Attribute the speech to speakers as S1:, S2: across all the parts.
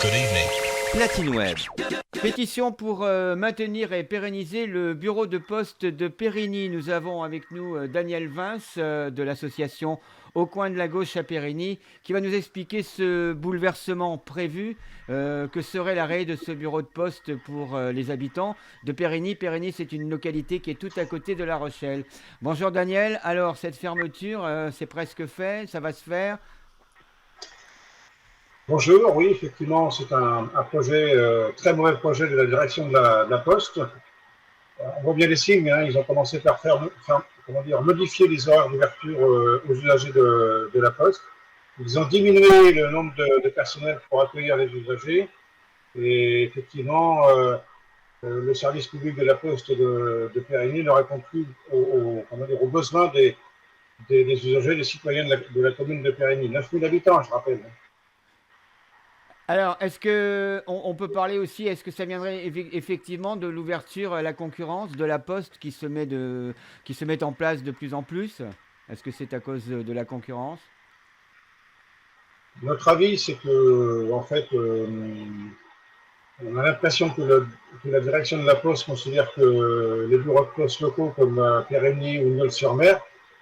S1: Good evening.
S2: Platine Web. Pétition pour maintenir et pérenniser le bureau de poste de Périgny. Nous avons avec nous Daniel Vince de l'association Au coin de la gauche à Périgny qui va nous expliquer ce bouleversement prévu que serait l'arrêt de ce bureau de poste pour les habitants de Périgny. Périgny, c'est une localité qui est tout à côté de La Rochelle. Bonjour Daniel. Alors, cette fermeture, c'est presque fait, ça va se faire?
S3: Bonjour, oui, effectivement, c'est un projet, très mauvais projet de la direction de la Poste. On voit bien les signes, hein, ils ont commencé par comment dire, modifier les horaires d'ouverture aux usagers de la Poste. Ils ont diminué le nombre de personnel pour accueillir les usagers. Et effectivement, le service public de la Poste de Périgny ne répond plus comment dire, aux besoins des usagers, des citoyens de la commune de Périgny. 9 000 habitants, je rappelle.
S2: Alors, est-ce que on peut parler aussi, est-ce que ça viendrait effectivement de l'ouverture à la concurrence de la Poste qui se met en place de plus en plus? Est-ce que c'est à cause de la concurrence?
S3: Notre avis, c'est que, en fait, on a l'impression que la direction de la Poste considère que les bureaux de poste locaux comme Périgny ou Nieul-sur-Mer,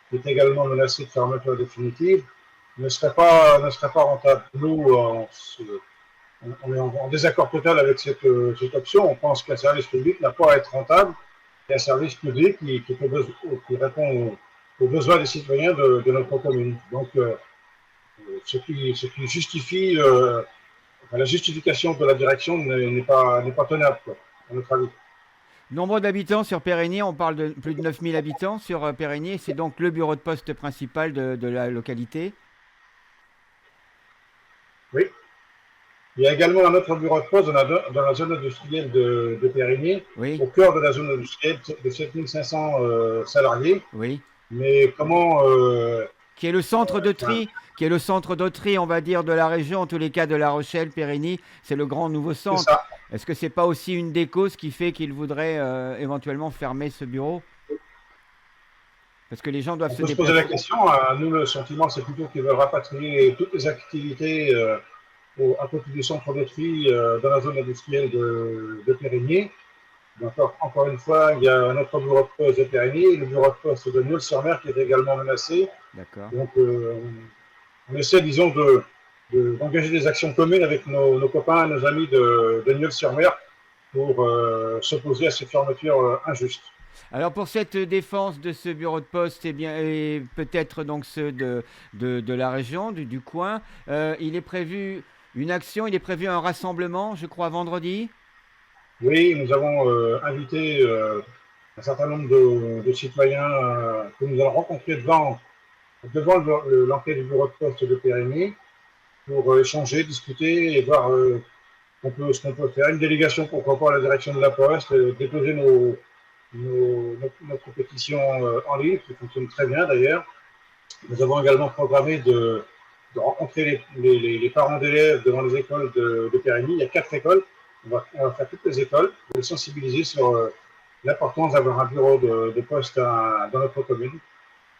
S3: qui est également menacé de fermeture définitive, ne seraient pas rentables. Nous, on est en désaccord total avec cette option. On pense qu'un service public n'a pas à être rentable, et un service public qui répond aux besoins des citoyens de notre commune. Donc, ce qui justifie la justification de la direction n'est pas tenable, quoi, à notre avis.
S2: Nombre d'habitants sur Périgny, on parle de plus de 9000 habitants sur Périgny, c'est donc le bureau de poste principal de la localité.
S3: Oui. Il y a également un autre bureau de poste dans la zone industrielle de Périgny,
S2: Oui,
S3: au cœur de la zone industrielle de 7500 salariés.
S2: oui.
S3: Mais comment
S2: Qui est le centre de tri, qui est le centre de tri, on va dire, de la région, en tous les cas de La Rochelle, Périgny, c'est le grand nouveau
S3: c'est
S2: centre.
S3: ça?
S2: Est-ce que c'est pas aussi une des causes qui fait qu'il voudrait éventuellement fermer ce bureau? Parce que les gens doivent
S3: On
S2: se
S3: peut se poser la
S2: déplacer.
S3: question. Nous, le sentiment, c'est plutôt qu'ils veulent rapatrier toutes les activités à côté du centre de tri dans la zone industrielle de Périgny. Donc, encore une fois, il y a un autre bureau de poste de Périgny, le bureau de poste de Nieul-sur-Mer qui est également menacé.
S2: D'accord.
S3: Donc, on essaie, disons, d'engager des actions communes avec nos copains, nos amis de Nieul-sur-Mer pour s'opposer à cette fermeture injuste.
S2: Alors pour cette défense de ce bureau de poste, eh bien, et peut-être donc ceux de la région, du coin, il est prévu une action, il est prévu un rassemblement, je crois, vendredi.
S3: Oui, nous avons invité un certain nombre de citoyens que nous allons rencontrer devant l'entrée du bureau de poste de Périgny pour échanger, discuter et voir ce qu'on peut faire. Une délégation, pourquoi pas, à la direction de la Poste, déposer notre pétition en ligne, qui fonctionne très bien d'ailleurs. Nous avons également programmé de rencontrer les parents d'élèves devant les écoles de Périgny. Il y a 4 écoles. On va faire toutes les écoles pour les sensibiliser sur l'importance d'avoir un bureau de poste dans notre commune.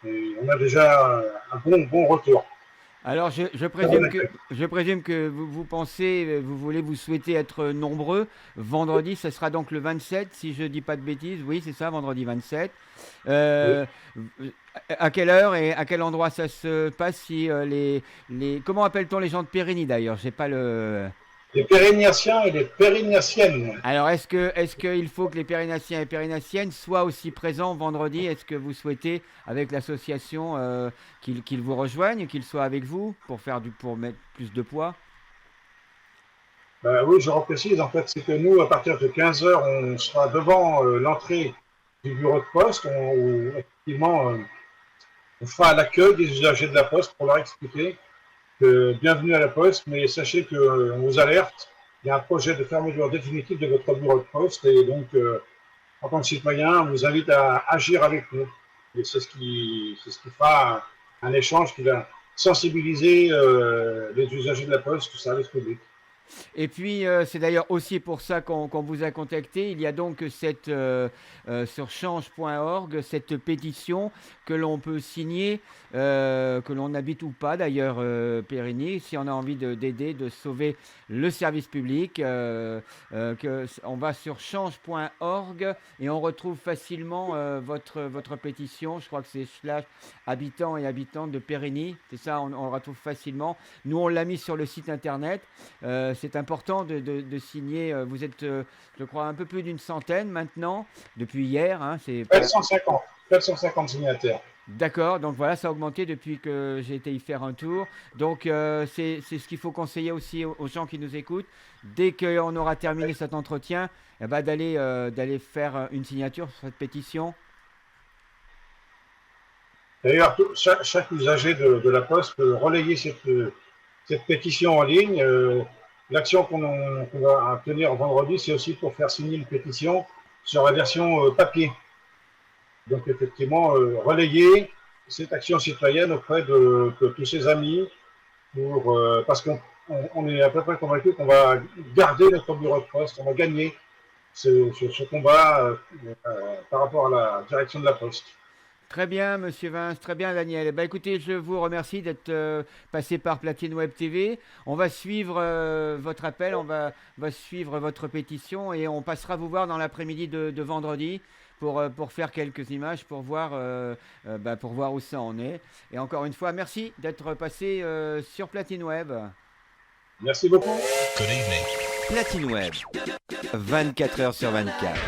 S3: Et on a déjà un bon retour.
S2: Alors
S3: Très bon accueil.
S2: je présume que vous pensez, vous souhaitez être nombreux. Vendredi, ce sera donc le 27, si je ne dis pas de bêtises. Oui, c'est ça, vendredi 27.
S3: Oui.
S2: Euh, à quelle heure et à quel endroit ça se passe si comment appelle-t-on les gens de Périgny d'ailleurs? J'ai pas le.
S3: Les Pérignatiens et les Pérignatiennes.
S2: Alors, est-ce qu'il faut que les Périnassiens et Périnassiennes soient aussi présents vendredi? Est-ce que vous souhaitez, avec l'association, qu'ils vous rejoignent, qu'ils soient avec vous pour mettre plus de poids?
S3: Oui, je reprécise, en fait, c'est que nous, à partir de 15 heures, on sera devant l'entrée du bureau de poste, où effectivement, on fera l'accueil des usagers de la Poste pour leur expliquer que bienvenue à la Poste, mais sachez qu'on vous alerte, il y a un projet de fermeture définitive de votre bureau de poste, et donc, en tant que citoyen, on vous invite à agir avec nous. Et c'est ce qui fera un échange qui va sensibiliser les usagers de la Poste au service public.
S2: Et puis, c'est d'ailleurs aussi pour ça qu'on vous a contacté. Il y a donc sur change.org cette pétition que l'on peut signer, que l'on habite ou pas d'ailleurs, Périgny, si on a envie d'aider, de sauver le service public. On va sur change.org et on retrouve facilement votre pétition. Je crois que c'est slash habitants et habitantes de Périgny. C'est ça, on le retrouve facilement. Nous, on l'a mis sur le site internet. C'est important de signer. Vous êtes, je crois, un peu plus d'une centaine maintenant, depuis hier. Hein,
S3: 450 signataires.
S2: D'accord, donc voilà, ça a augmenté depuis que j'ai été y faire un tour. Donc c'est ce qu'il faut conseiller aussi aux gens qui nous écoutent. Dès qu'on aura terminé cet entretien, eh ben, d'aller faire une signature sur cette pétition.
S3: D'ailleurs, chaque usager de la Poste peut relayer cette pétition en ligne. L'action qu'on va tenir vendredi, c'est aussi pour faire signer une pétition sur la version papier. Donc effectivement, relayer cette action citoyenne auprès de tous ses amis, parce qu'on est à peu près convaincu qu'on va garder notre bureau de poste, on va gagner ce combat par rapport à la direction de la Poste.
S2: Très bien, Monsieur Vince, très bien, Daniel. Eh ben, écoutez, je vous remercie d'être passé par Platine Web TV. On va suivre votre appel, va suivre votre pétition et on passera vous voir dans l'après-midi de vendredi pour faire quelques images, pour voir où ça en est. Et encore une fois, merci d'être passé sur Platine Web.
S3: Merci beaucoup.
S1: Good evening.
S2: Platine Web, 24 heures sur 24.